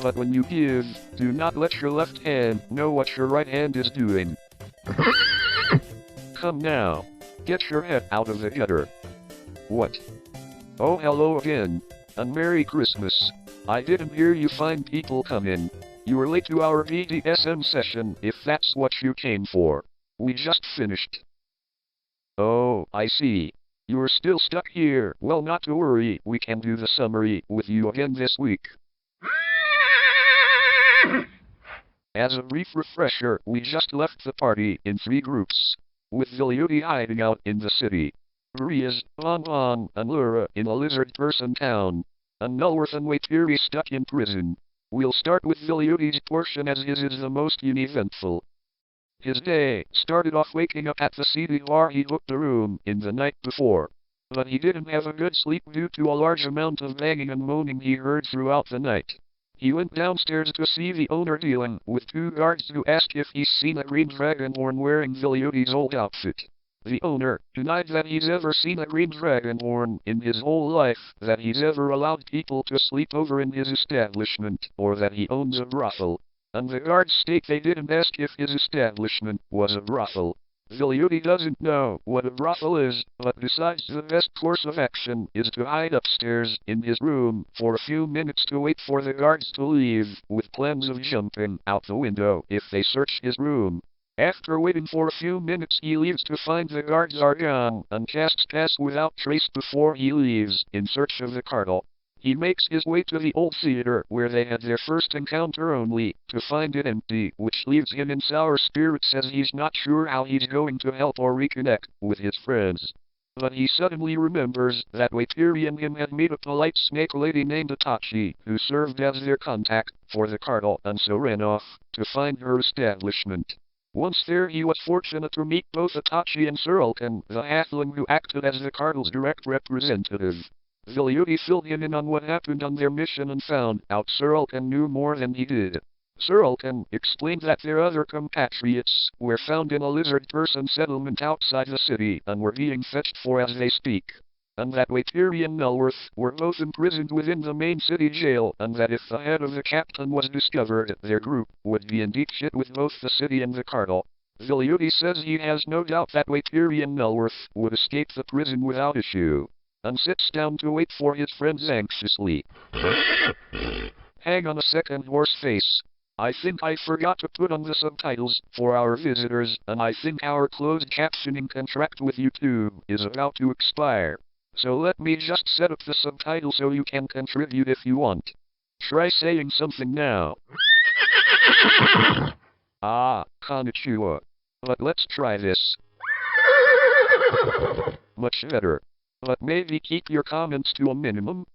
but when you give, do not let your left hand know what your right hand is doing. Come now. Get your head out of the gutter. What? Oh, hello again. And Merry Christmas. I didn't hear you fine people come in. You were late to our BDSM session, if that's what you came for. We just finished. Oh, I see. You're still stuck here. Well, not to worry, we can do the summary with you again this week. As a brief refresher, we just left the party in 3 groups, with Villiudi hiding out in the city, Maria's, Ulane, and Laura in a lizard person town, and Nulworth and Waitiri stuck in prison. We'll start with Villiudi's portion as his is the most uneventful. His day started off waking up at the city bar he booked a room in the night before. But he didn't have a good sleep due to a large amount of banging and moaning he heard throughout the night. He went downstairs to see the owner dealing with 2 guards who asked if he's seen a green dragonborn wearing Villiudi's old outfit. The owner denied that he's ever seen a green dragonborn in his whole life, that he's ever allowed people to sleep over in his establishment, or that he owns a brothel. And the guards state they didn't ask if his establishment was a brothel. Villiudi doesn't know what a brothel is, but decides the best course of action is to hide upstairs in his room for a few minutes to wait for the guards to leave, with plans of jumping out the window if they search his room. After waiting for a few minutes, he leaves to find the guards are gone, and casts pass without trace before he leaves in search of the cartel. He makes his way to the old theater where they had their first encounter only to find it empty, which leaves him in sour spirits as he's not sure how he's going to help or reconnect with his friends. But he suddenly remembers that Waitiri and him had met a polite snake lady named Itachi, who served as their contact for the cartel, and so ran off to find her establishment. Once there, he was fortunate to meet both Itachi and Ulane, the halfling who acted as the cartel's direct representative. Villiudi filled him in on what happened on their mission and found out Ulane knew more than he did. Ulane explained that their other compatriots were found in a lizard person settlement outside the city and were being fetched for as they speak, and that Waitiri and Nulworth were both imprisoned within the main city jail, and that if the head of the captain was discovered, their group would be in deep shit with both the city and the cartel. Villiudi says he has no doubt that Waitiri and Nulworth would escape the prison without issue, and sits down to wait for his friends anxiously. Hang on a second, horseface. I think I forgot to put on the subtitles for our visitors, and I think our closed captioning contract with YouTube is about to expire. So let me just set up the subtitles so you can contribute if you want. Try saying something now. Ah, konnichiwa. But let's try this. Much better. But maybe keep your comments to a minimum.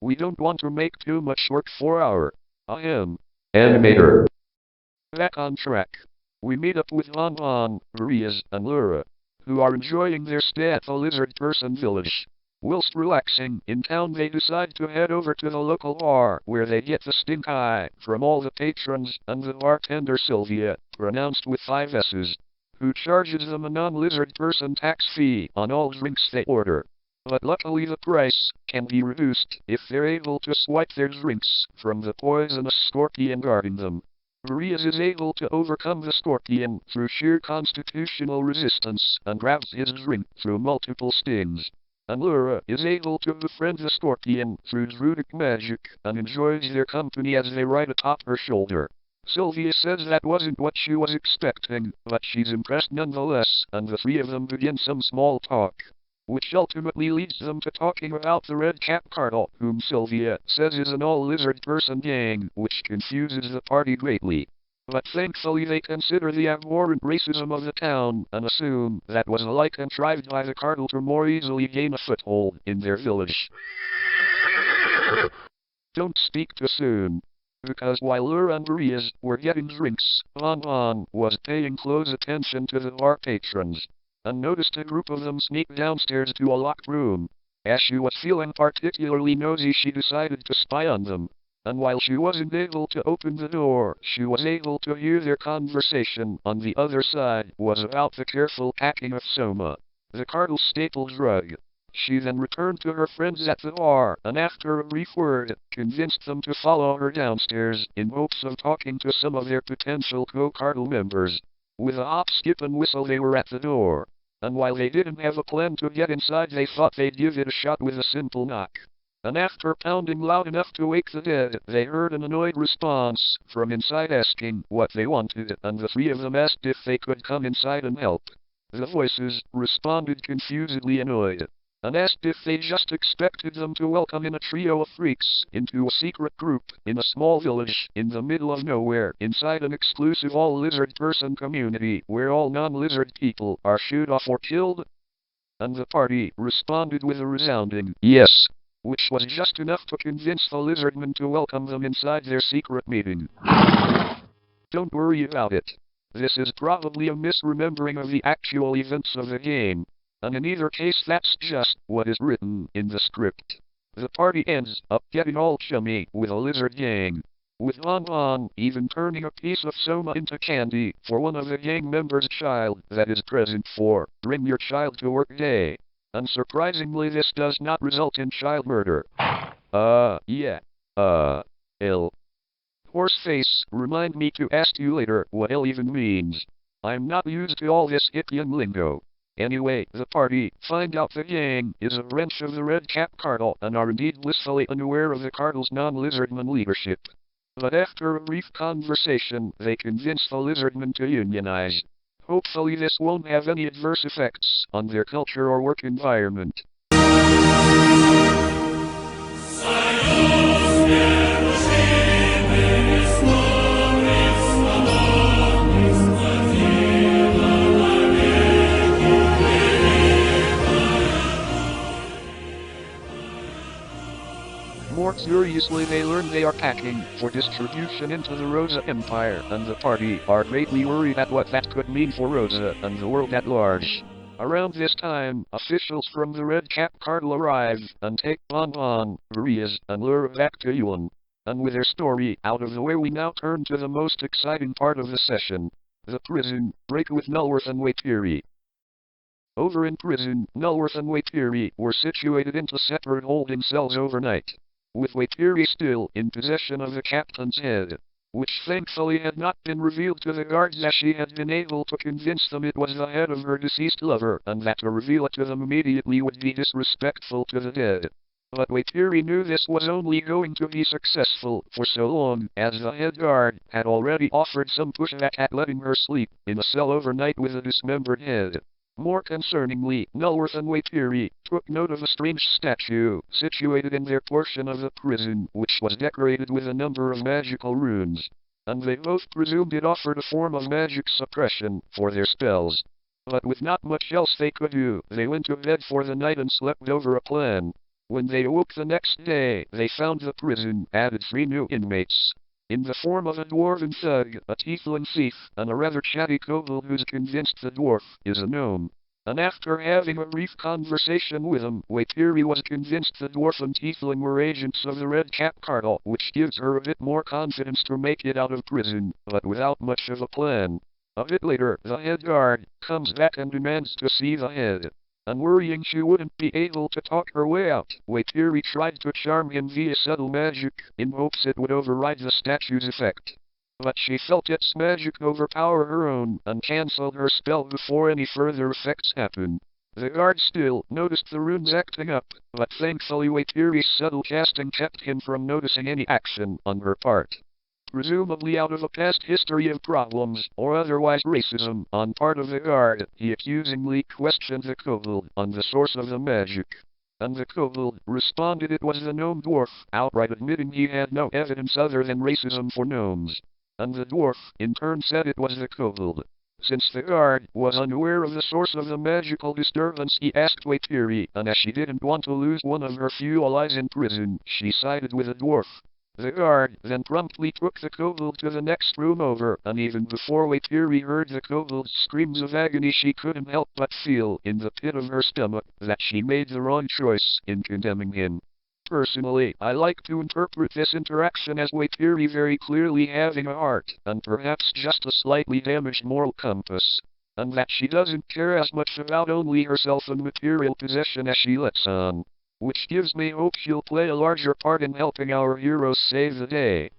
We don't want to make too much work for our animator. Back on track. We meet up with Ulane, Maria's, and Laura, who are enjoying their stay at the lizard person village. Whilst relaxing in town, they decide to head over to the local bar, where they get the stink eye from all the patrons and the bartender Sylvia, pronounced with 5 S's, who charges them a non-lizard person tax fee on all drinks they order. But luckily the price can be reduced if they're able to swipe their drinks from the poisonous scorpion guarding them. Maria's is able to overcome the scorpion through sheer constitutional resistance and grabs his drink through multiple stings. And Laura is able to befriend the scorpion through druidic magic and enjoys their company as they ride atop her shoulder. Sylvia says that wasn't what she was expecting, but she's impressed nonetheless, and the 3 of them begin some small talk, which ultimately leads them to talking about the Red Cap Cartel, whom Sylvia says is an all-lizard person gang, which confuses the party greatly. But thankfully they consider the abhorrent racism of the town, and assume that was a lie contrived by the cartel to more easily gain a foothold in their village. Don't speak too soon. Because while Laura and Maria's were getting drinks, Ulane was paying close attention to the bar patrons, and noticed a group of them sneak downstairs to a locked room. As she was feeling particularly nosy, she decided to spy on them, and while she wasn't able to open the door, she was able to hear their conversation on the other side was about the careful packing of Soma, the cartel's staple drug. She then returned to her friends at the bar, and after a brief word, convinced them to follow her downstairs, in hopes of talking to some of their potential co-cartel members. With a hop, skip, and whistle they were at the door. And while they didn't have a plan to get inside, they thought they'd give it a shot with a simple knock. And after pounding loud enough to wake the dead, they heard an annoyed response from inside asking what they wanted, and the three of them asked if they could come inside and help. The voices responded confusedly annoyed, and asked if they just expected them to welcome in a trio of freaks into a secret group in a small village in the middle of nowhere inside an exclusive all-lizard person community where all non-lizard people are shooed off or killed. And the party responded with a resounding yes, which was just enough to convince the lizardmen to welcome them inside their secret meeting. Don't worry about it. This is probably a misremembering of the actual events of the game, and in either case that's just what is written in the script. The party ends up getting all chummy with a lizard gang, with Bon Bon even turning a piece of soma into candy for one of the gang members' child that is present for Bring Your Child to Work Day. And surprisingly, this does not result in child murder. Horseface, remind me to ask you later what L even means. I'm not used to all this Hippian lingo. Anyway, the party find out the gang is a branch of the Red Cap Cartel and are indeed blissfully unaware of the cartel's non-lizardman leadership. But after a brief conversation, they convince the lizardmen to unionize. Hopefully this won't have any adverse effects on their culture or work environment. More curiously, they learn they are packing for distribution into the Rosa Empire, and the party are greatly worried at what that could mean for Rosa and the world at large. Around this time, officials from the Red Cap Cartel arrive and take Bon Bon, Marias, and Lura back to Ulane. And with their story out of the way, we now turn to the most exciting part of the session, the prison break with Nullworth and Waitiri. Over in prison, Nullworth and Waitiri were situated into separate holding cells overnight, with Waitiri still in possession of the captain's head, which thankfully had not been revealed to the guards, as she had been able to convince them it was the head of her deceased lover, and that to reveal it to them immediately would be disrespectful to the dead. But Waitiri knew this was only going to be successful for so long as the head guard had already offered some pushback at letting her sleep in a cell overnight with a dismembered head. More concerningly, Nullworth and Waitiri took note of a strange statue situated in their portion of the prison, which was decorated with a number of magical runes, and they both presumed it offered a form of magic suppression for their spells. But with not much else they could do, they went to bed for the night and slept over a plan. When they awoke the next day, they found the prison added 3 new inmates, in the form of a dwarven thug, a tiefling thief, and a rather chatty kobold who's convinced the dwarf is a gnome. And after having a brief conversation with him, Waitiri was convinced the dwarf and tiefling were agents of the Red Cap Cartel, which gives her a bit more confidence to make it out of prison, but without much of a plan. A bit later, the head guard comes back and demands to see the head. And worrying she wouldn't be able to talk her way out, Waitiri tried to charm him via subtle magic, in hopes it would override the statue's effect. But she felt its magic overpower her own, and cancelled her spell before any further effects happened. The guard still noticed the runes acting up, but thankfully Waitiri's subtle casting kept him from noticing any action on her part. Presumably out of a past history of problems, or otherwise racism, on part of the guard, he accusingly questioned the kobold on the source of the magic. And the kobold responded it was the gnome dwarf, outright admitting he had no evidence other than racism for gnomes. And the dwarf, in turn, said it was the kobold. Since the guard was unaware of the source of the magical disturbance, he asked Waitiri, and as she didn't want to lose one of her few allies in prison, she sided with the dwarf. The guard then promptly took the kobold to the next room over, and even before Waitiri heard the kobold's screams of agony, she couldn't help but feel in the pit of her stomach that she made the wrong choice in condemning him. Personally, I like to interpret this interaction as Waitiri very clearly having a heart, and perhaps just a slightly damaged moral compass. and that she doesn't care as much about only herself and material possession as she lets on. Which gives me hope she'll play a larger part in helping our heroes save the day.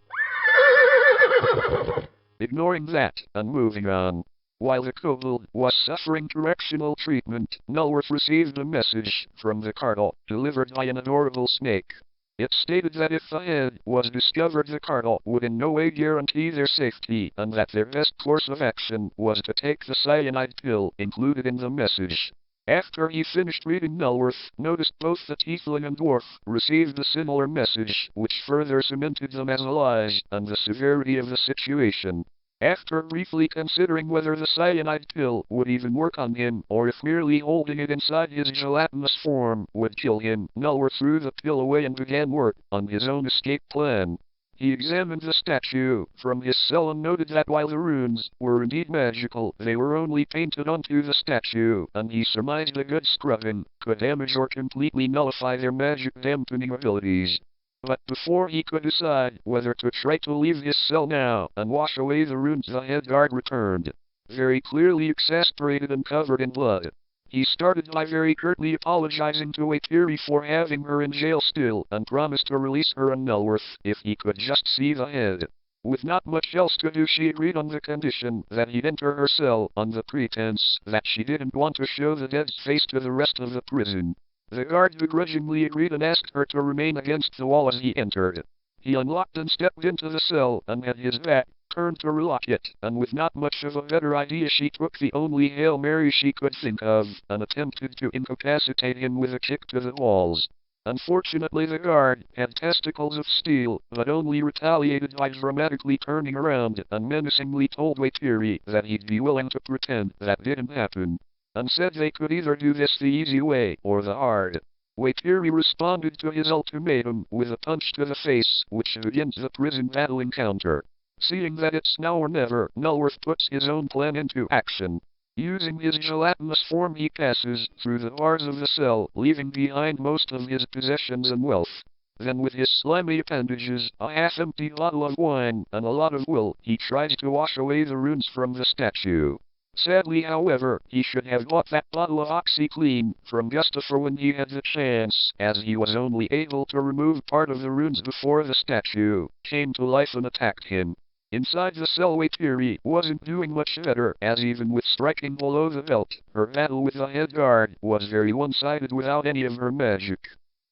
Ignoring that, and moving on. While the kobold was suffering correctional treatment, Nulworth received a message from the Cardinal, delivered by an adorable snake. It stated that if the head was discovered, the Cardinal would in no way guarantee their safety, and that their best course of action was to take the cyanide pill included in the message. After he finished reading, Nulworth noticed both the tiefling and dwarf received a similar message, which further cemented them as allies, and the severity of the situation. After briefly considering whether the cyanide pill would even work on him, or if merely holding it inside his gelatinous form would kill him, Nulworth threw the pill away and began work on his own escape plan. He examined the statue from his cell and noted that while the runes were indeed magical, they were only painted onto the statue, and he surmised a good scrubbing could damage or completely nullify their magic dampening abilities. But before he could decide whether to try to leave his cell now and wash away the runes, the head guard returned, very clearly exasperated and covered in blood. He started by very curtly apologizing to Waitiri for having her in jail still, and promised to release her and Nulworth if he could just see the head. With not much else to do, she agreed on the condition that he'd enter her cell on the pretense that she didn't want to show the dead's face to the rest of the prison. The guard begrudgingly agreed and asked her to remain against the wall as he entered. He unlocked and stepped into the cell and had his back turned to relock it, and with not much of a better idea she took the only Hail Mary she could think of, and attempted to incapacitate him with a kick to the walls. Unfortunately, the guard had testicles of steel, but only retaliated by dramatically turning around and menacingly told Waitiri that he'd be willing to pretend that didn't happen, and said they could either do this the easy way or the hard. Waitiri responded to his ultimatum with a punch to the face, which begins the prison battle encounter. Seeing that it's now or never, Nulworth puts his own plan into action. Using his gelatinous form, he passes through the bars of the cell, leaving behind most of his possessions and wealth. Then with his slimy appendages, a half-empty bottle of wine, and a lot of will, he tries to wash away the runes from the statue. Sadly, however, he should have bought that bottle of OxyClean from Gustafer when he had the chance, as he was only able to remove part of the runes before the statue came to life and attacked him. Inside the cell, Waitiri wasn't doing much better, as even with striking below the belt, her battle with the head guard was very one-sided without any of her magic.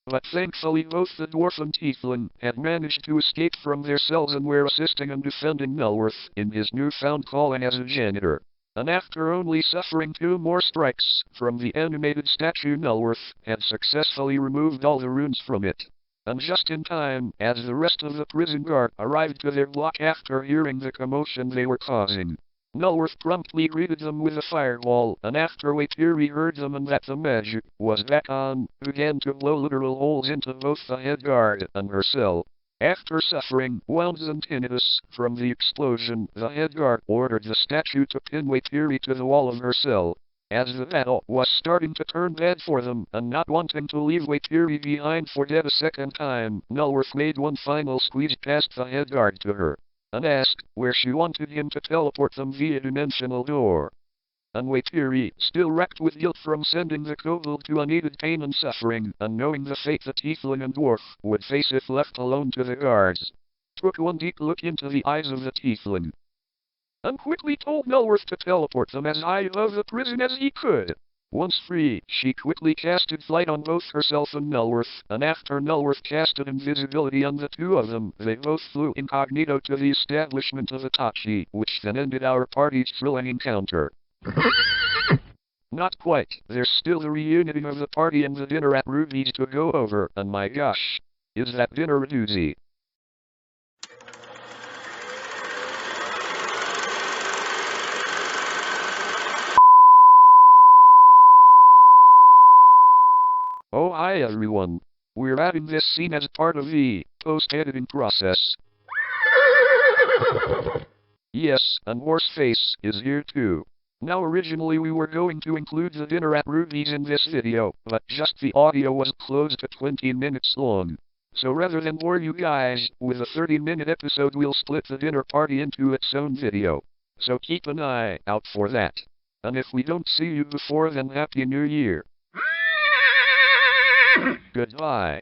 But thankfully both the dwarf and tiefling had managed to escape from their cells and were assisting and defending Nulworth in his newfound calling as a janitor. And after only suffering 2 more strikes from the animated statue, Nulworth had successfully removed all the runes from it. And just in time, as the rest of the prison guard arrived to their block after hearing the commotion they were causing. Nulworth promptly greeted them with a fireball, and after Waitiri heard them and that the magic was back on, began to blow literal holes into both the head guard and her cell. After suffering wounds and tinnitus from the explosion, the head guard ordered the statue to pin Waitiri to the wall of her cell. As the battle was starting to turn bad for them, and not wanting to leave Waitiri behind for dead a second time, Nulworth made one final squeeze past the head guard to her, and asked where she wanted him to teleport them via dimensional door. And Waitiri, still racked with guilt from sending the kobold to unneeded pain and suffering, and knowing the fate the tiefling and dwarf would face if left alone to the guards, took one deep look into the eyes of the tiefling, and quickly told Nulworth to teleport them as high above the prison as he could. Once free, she quickly casted flight on both herself and Nulworth, and after Nulworth casted invisibility on the 2 of them, they both flew incognito to the establishment of Itachi, which then ended our party's thrilling encounter. Not quite. There's still the reuniting of the party and the dinner at Ruby's to go over, and my gosh, is that dinner a doozy. Oh hi everyone. We're adding this scene as part of the post-editing process. Yes, and Horseface is here too. Now originally we were going to include the dinner at Ruby's in this video, but just the audio was closed at 20 minutes long. So rather than bore you guys with a 30-minute episode, we'll split the dinner party into its own video. So keep an eye out for that. And if we don't see you before then, Happy New Year. Goodbye.